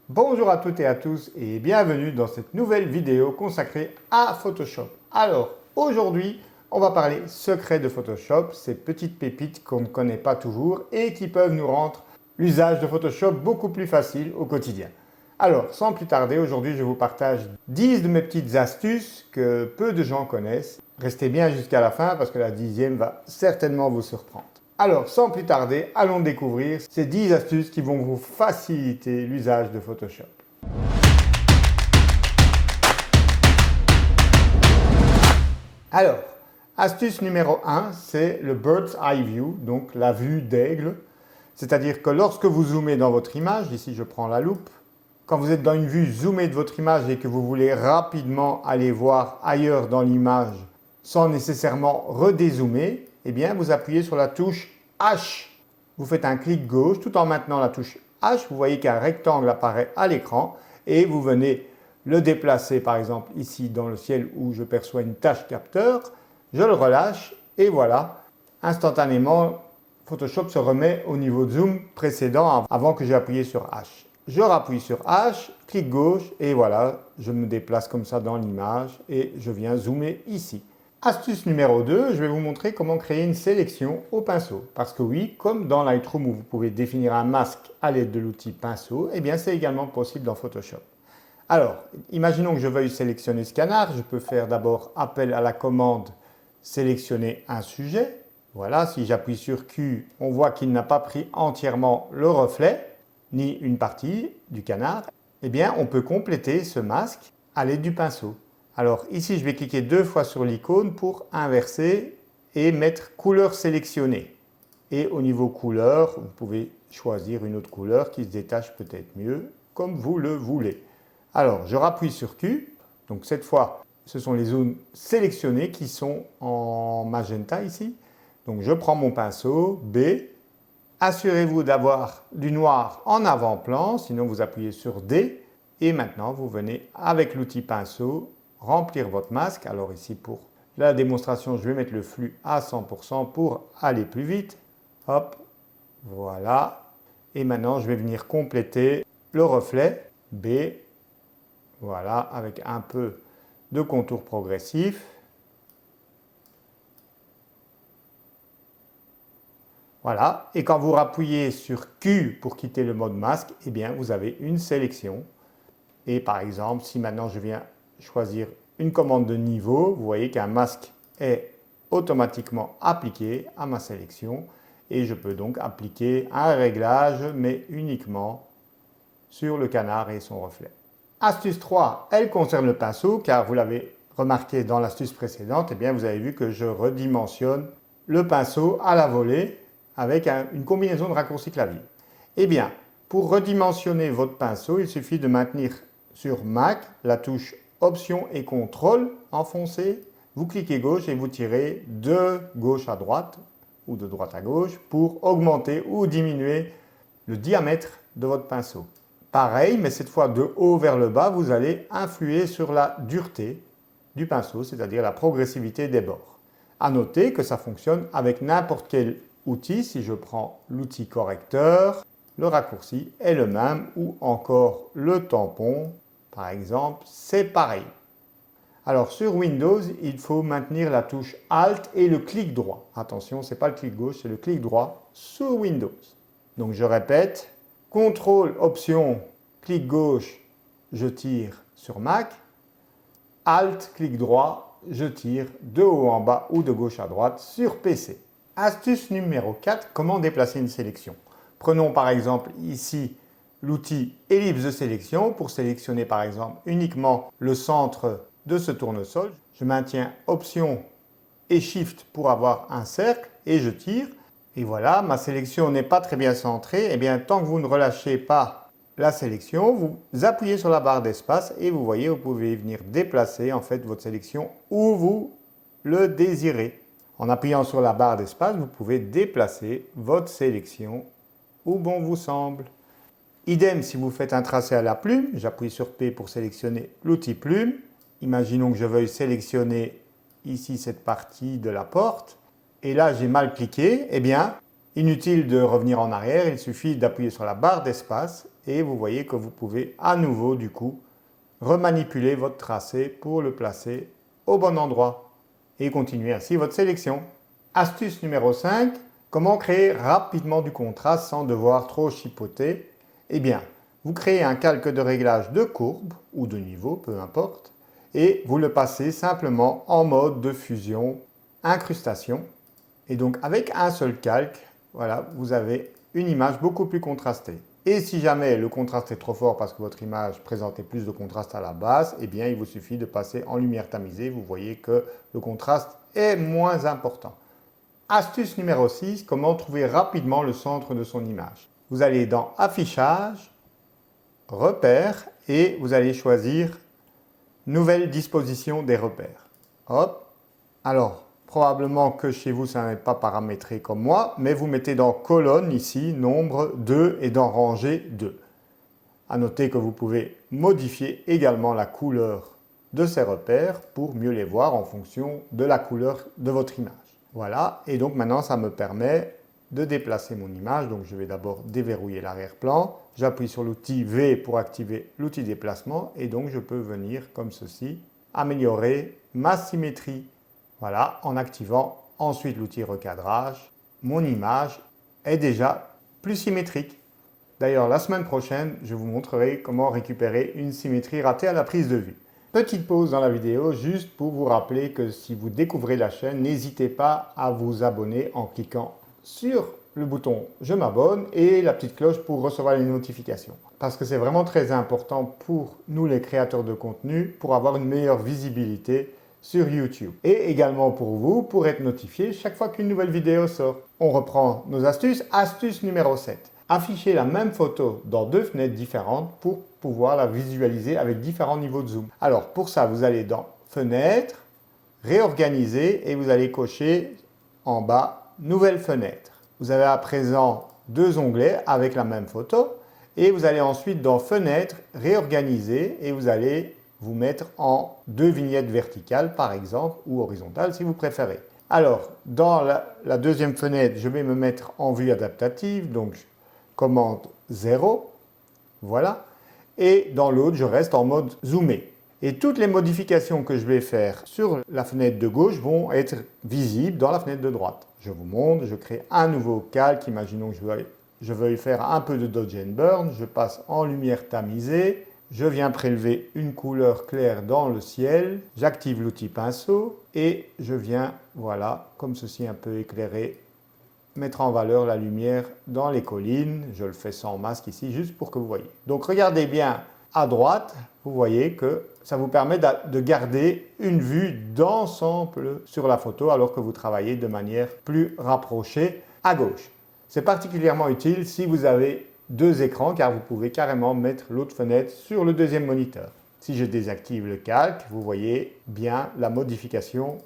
Bonjour à toutes et à tous et bienvenue dans cette nouvelle vidéo consacrée à Photoshop. Alors aujourd'hui on va parler secret de Photoshop, ces petites pépites qu'on ne connaît pas toujours et qui peuvent nous rendre l'usage de Photoshop beaucoup plus facile au quotidien. Alors sans plus tarder, aujourd'hui je vous partage 10 de mes petites astuces que peu de gens connaissent. Restez bien jusqu'à la fin parce que la 10e va certainement vous surprendre. Alors, sans plus tarder, allons découvrir ces 10 astuces qui vont vous faciliter l'usage de Photoshop. Alors, astuce numéro 1, c'est le Bird's Eye View, donc la vue d'aigle. C'est-à-dire que lorsque vous zoomez dans votre image, ici je prends la loupe, quand vous êtes dans une vue zoomée de votre image et que vous voulez rapidement aller voir ailleurs dans l'image sans nécessairement redézoomer, eh bien vous appuyez sur la touche H. Vous faites un clic gauche tout en maintenant la touche H. Vous voyez qu'un rectangle apparaît à l'écran et vous venez le déplacer par exemple ici dans le ciel où je perçois une tache capteur. Je le relâche et voilà, instantanément Photoshop se remet au niveau de zoom précédent avant que j'ai appuyé sur H. Je rappuie sur H, clic gauche et voilà, je me déplace comme ça dans l'image et je viens zoomer ici. Astuce numéro 2, je vais vous montrer comment créer une sélection au pinceau. Parce que oui, comme dans Lightroom où vous pouvez définir un masque à l'aide de l'outil pinceau, eh bien c'est également possible dans Photoshop. Alors, imaginons que je veuille sélectionner ce canard, je peux faire d'abord appel à la commande sélectionner un sujet. Voilà, si j'appuie sur Q, on voit qu'il n'a pas pris entièrement le reflet, ni une partie du canard. Eh bien, on peut compléter ce masque à l'aide du pinceau. Alors ici, je vais cliquer 2 fois sur l'icône pour inverser et mettre couleur sélectionnée. Et au niveau couleur, vous pouvez choisir une autre couleur qui se détache peut-être mieux, comme vous le voulez. Alors, je rappuie sur Q. Donc cette fois, ce sont les zones sélectionnées qui sont en magenta ici. Donc je prends mon pinceau, B. Assurez-vous d'avoir du noir en avant-plan, sinon vous appuyez sur D. Et maintenant, vous venez avec l'outil pinceau remplir votre masque. Alors ici pour la démonstration, je vais mettre le flux à 100% pour aller plus vite. Hop, voilà. Et maintenant, je vais venir compléter le reflet B. Voilà, avec un peu de contour progressif. Voilà, et quand vous rappuyez sur Q pour quitter le mode masque, eh bien vous avez une sélection. Et par exemple, si maintenant je viens choisir une commande de niveau, vous voyez qu'un masque est automatiquement appliqué à ma sélection et je peux donc appliquer un réglage mais uniquement sur le canard et son reflet. Astuce 3, elle concerne le pinceau car vous l'avez remarqué dans l'astuce précédente, eh bien vous avez vu que je redimensionne le pinceau à la volée avec une combinaison de raccourcis clavier. Eh bien, pour redimensionner votre pinceau, il suffit de maintenir sur Mac la touche Option et CTRL enfoncé. Vous cliquez gauche et vous tirez de gauche à droite ou de droite à gauche pour augmenter ou diminuer le diamètre de votre pinceau. Pareil, mais cette fois de haut vers le bas, vous allez influer sur la dureté du pinceau, c'est-à-dire la progressivité des bords. À noter que ça fonctionne avec n'importe quel outil. Si je prends l'outil correcteur, le raccourci est le même ou encore le tampon, par exemple, c'est pareil. Alors sur Windows, il faut maintenir la touche Alt et le clic droit. Attention, ce n'est pas le clic gauche, c'est le clic droit sur Windows. Donc je répète, CTRL, Option, clic gauche, je tire sur Mac. Alt, clic droit, je tire de haut en bas ou de gauche à droite sur PC. Astuce numéro 4, comment déplacer une sélection. Prenons par exemple ici l'outil ellipse de sélection pour sélectionner par exemple uniquement le centre de ce tournesol. Je maintiens Option et Shift pour avoir un cercle et je tire. Et voilà, ma sélection n'est pas très bien centrée. Et bien, tant que vous ne relâchez pas la sélection, vous appuyez sur la barre d'espace et vous voyez, vous pouvez venir déplacer en fait votre sélection où vous le désirez. En appuyant sur la barre d'espace, vous pouvez déplacer votre sélection où bon vous semble. Idem si vous faites un tracé à la plume, j'appuie sur P pour sélectionner l'outil plume. Imaginons que je veuille sélectionner ici cette partie de la porte. Et là, j'ai mal cliqué. Eh bien, Inutile de revenir en arrière, il suffit d'appuyer sur la barre d'espace et vous voyez que vous pouvez à nouveau du coup remanipuler votre tracé pour le placer au bon endroit et continuer ainsi votre sélection. Astuce numéro 5, comment créer rapidement du contraste sans devoir trop chipoter? Eh bien, vous créez un calque de réglage de courbe ou de niveau, peu importe, et vous le passez simplement en mode de fusion, incrustation. Et donc avec un seul calque, voilà, vous avez une image beaucoup plus contrastée. Et si jamais le contraste est trop fort parce que votre image présentait plus de contraste à la base, eh bien il vous suffit de passer en lumière tamisée. Vous voyez que le contraste est moins important. Astuce numéro 6, comment trouver rapidement le centre de son image. Vous allez dans Affichage, Repères et vous allez choisir Nouvelle disposition des repères. Hop. Alors, probablement que chez vous, ça n'est pas paramétré comme moi, mais vous mettez dans colonne ici, nombre 2 et dans rangée 2. À noter que vous pouvez modifier également la couleur de ces repères pour mieux les voir en fonction de la couleur de votre image. Voilà, et donc maintenant ça me permet de déplacer mon image. Donc je vais d'abord déverrouiller l'arrière-plan. J'appuie sur l'outil V pour activer l'outil déplacement et donc je peux venir comme ceci améliorer ma symétrie. Voilà, en activant ensuite l'outil recadrage, mon image est déjà plus symétrique. D'ailleurs, la semaine prochaine, je vous montrerai comment récupérer une symétrie ratée à la prise de vue. Petite pause dans la vidéo, juste pour vous rappeler que si vous découvrez la chaîne, n'hésitez pas à vous abonner en cliquant sur le bouton « Je m'abonne » et la petite cloche pour recevoir les notifications. Parce que c'est vraiment très important pour nous les créateurs de contenu pour avoir une meilleure visibilité sur YouTube. Et également pour vous, pour être notifié chaque fois qu'une nouvelle vidéo sort. On reprend nos astuces. Astuce numéro 7. Afficher la même photo dans deux fenêtres différentes pour pouvoir la visualiser avec différents niveaux de zoom. Alors pour ça, vous allez dans Fenêtre, Réorganiser et vous allez cocher en bas Nouvelle fenêtre. Vous avez à présent deux onglets avec la même photo et vous allez ensuite dans Fenêtre, Réorganiser et vous allez vous mettre en deux vignettes verticales par exemple ou horizontales si vous préférez. Alors dans la deuxième fenêtre, je vais me mettre en vue adaptative, donc commande 0, voilà. Et dans l'autre, je reste en mode zoomé. Et toutes les modifications que je vais faire sur la fenêtre de gauche vont être visibles dans la fenêtre de droite. Je vous montre, je crée un nouveau calque. Imaginons que je veuille faire un peu de dodge and burn. Je passe en lumière tamisée. Je viens prélever une couleur claire dans le ciel. J'active l'outil pinceau et je viens, voilà, comme ceci un peu éclairé, mettre en valeur la lumière dans les collines. Je le fais sans masque ici, juste pour que vous voyez. Donc regardez bien à droite, vous voyez que ça vous permet de garder une vue d'ensemble sur la photo alors que vous travaillez de manière plus rapprochée à gauche. C'est particulièrement utile si vous avez deux écrans car vous pouvez carrément mettre l'autre fenêtre sur le deuxième moniteur. Si je désactive le calque, vous voyez bien la modification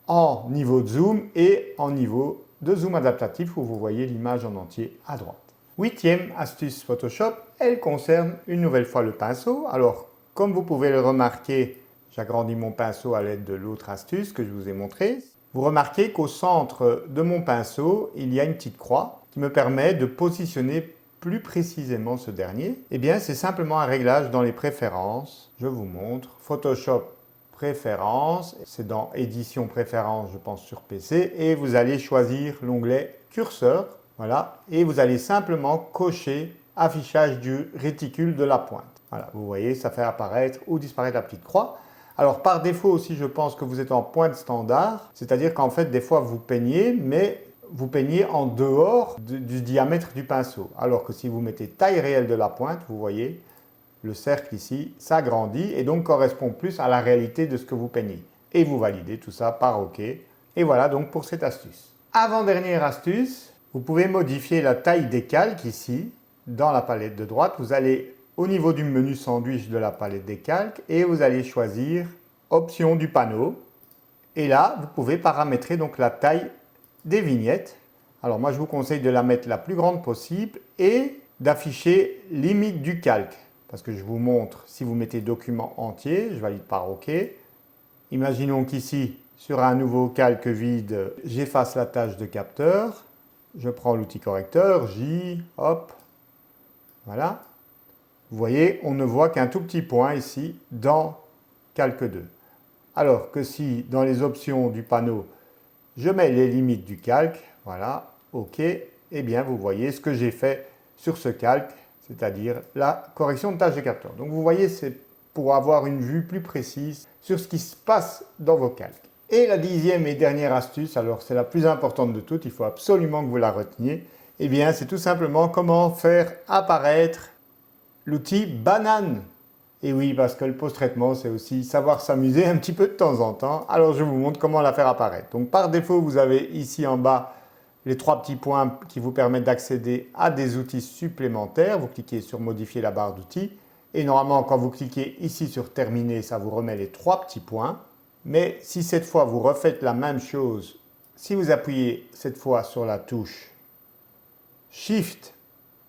en niveau de zoom et en niveau de zoom adaptatif où vous voyez l'image en entier à droite. Huitième astuce Photoshop, elle concerne une nouvelle fois le pinceau. Alors, comme vous pouvez le remarquer, j'agrandis mon pinceau à l'aide de l'autre astuce que je vous ai montrée. Vous remarquez qu'au centre de mon pinceau, il y a une petite croix qui me permet de positionner plus précisément ce dernier. Eh bien, c'est simplement un réglage dans les préférences. Je vous montre. Photoshop Préférences, c'est dans Édition Préférences, je pense sur PC, et vous allez choisir l'onglet Curseur, voilà, et vous allez simplement cocher Affichage du réticule de la pointe. Voilà, vous voyez, ça fait apparaître ou disparaître la petite croix. Alors par défaut aussi, je pense que vous êtes en pointe standard, c'est-à-dire qu'en fait, des fois vous peignez, mais vous peignez en dehors du diamètre du pinceau. Alors que si vous mettez taille réelle de la pointe, vous voyez, le cercle ici s'agrandit et donc correspond plus à la réalité de ce que vous peignez. Et vous validez tout ça par OK. Et voilà donc pour cette astuce. Avant-dernière astuce, vous pouvez modifier la taille des calques ici, dans la palette de droite. Vous allez au niveau du menu sandwich de la palette des calques et vous allez choisir Option du panneau. Et là, vous pouvez paramétrer donc la taille des vignettes. Alors moi, je vous conseille de la mettre la plus grande possible et d'afficher limite du calque. Parce que je vous montre, si vous mettez document entier, je valide par OK. Imaginons qu'ici, sur un nouveau calque vide, j'efface la tâche de capteur. Je prends l'outil correcteur, J, hop, voilà. Vous voyez, on ne voit qu'un tout petit point ici dans Calque 2. Alors que si dans les options du panneau, je mets les limites du calque, voilà, OK, eh bien vous voyez ce que j'ai fait sur ce calque, c'est-à-dire la correction de tâches de capteur. Donc vous voyez, c'est pour avoir une vue plus précise sur ce qui se passe dans vos calques. Et la 10e et dernière astuce, alors c'est la plus importante de toutes, il faut absolument que vous la reteniez, eh bien c'est tout simplement comment faire apparaître l'outil banane. Et oui, parce que le post-traitement, c'est aussi savoir s'amuser un petit peu de temps en temps. Alors, je vous montre comment la faire apparaître. Donc, par défaut, vous avez ici en bas les 3 petits points qui vous permettent d'accéder à des outils supplémentaires. Vous cliquez sur modifier la barre d'outils. Et normalement, quand vous cliquez ici sur terminer, ça vous remet les 3 petits points. Mais si cette fois, vous refaites la même chose, si vous appuyez cette fois sur la touche Shift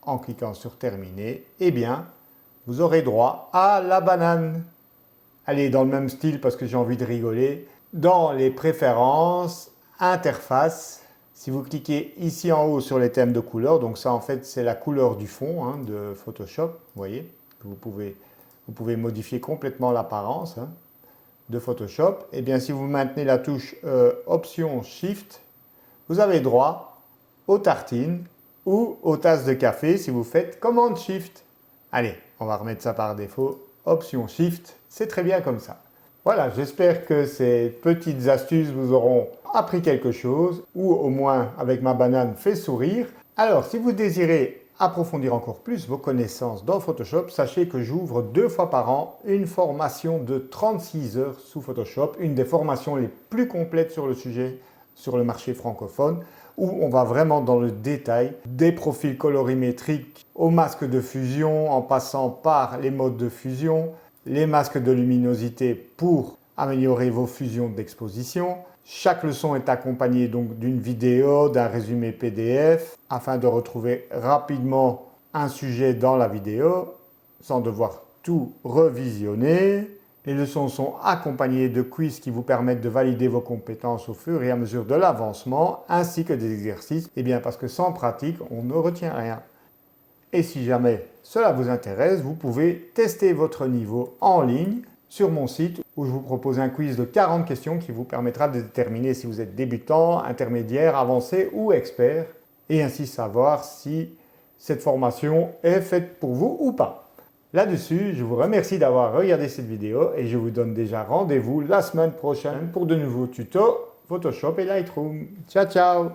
en cliquant sur terminer, eh bien, vous aurez droit à la banane. Allez, dans le même style parce que j'ai envie de rigoler. Dans les préférences, interface, si vous cliquez ici en haut sur les thèmes de couleur, donc ça en fait c'est la couleur du fond de Photoshop, vous voyez, vous pouvez modifier complètement l'apparence de Photoshop. Et bien si vous maintenez la touche Option Shift, vous avez droit aux tartines ou aux tasses de café si vous faites Commande Shift. Allez, on va remettre ça par défaut, Option Shift, c'est très bien comme ça. Voilà, j'espère que ces petites astuces vous auront appris quelque chose, ou au moins avec ma banane fait sourire. Alors, si vous désirez approfondir encore plus vos connaissances dans Photoshop, sachez que j'ouvre 2 fois par an une formation de 36 heures sous Photoshop, une des formations les plus complètes sur le sujet, sur le marché francophone, où on va vraiment dans le détail des profils colorimétriques aux masques de fusion, en passant par les modes de fusion, les masques de luminosité pour améliorer vos fusions d'exposition. Chaque leçon est accompagnée donc d'une vidéo, d'un résumé PDF, afin de retrouver rapidement un sujet dans la vidéo, sans devoir tout revisionner. Les leçons sont accompagnées de quiz qui vous permettent de valider vos compétences au fur et à mesure de l'avancement, ainsi que des exercices, et bien parce que sans pratique, on ne retient rien. Et si jamais cela vous intéresse, vous pouvez tester votre niveau en ligne sur mon site où je vous propose un quiz de 40 questions qui vous permettra de déterminer si vous êtes débutant, intermédiaire, avancé ou expert, et ainsi savoir si cette formation est faite pour vous ou pas. Là-dessus, je vous remercie d'avoir regardé cette vidéo et je vous donne déjà rendez-vous la semaine prochaine pour de nouveaux tutos Photoshop et Lightroom. Ciao, ciao!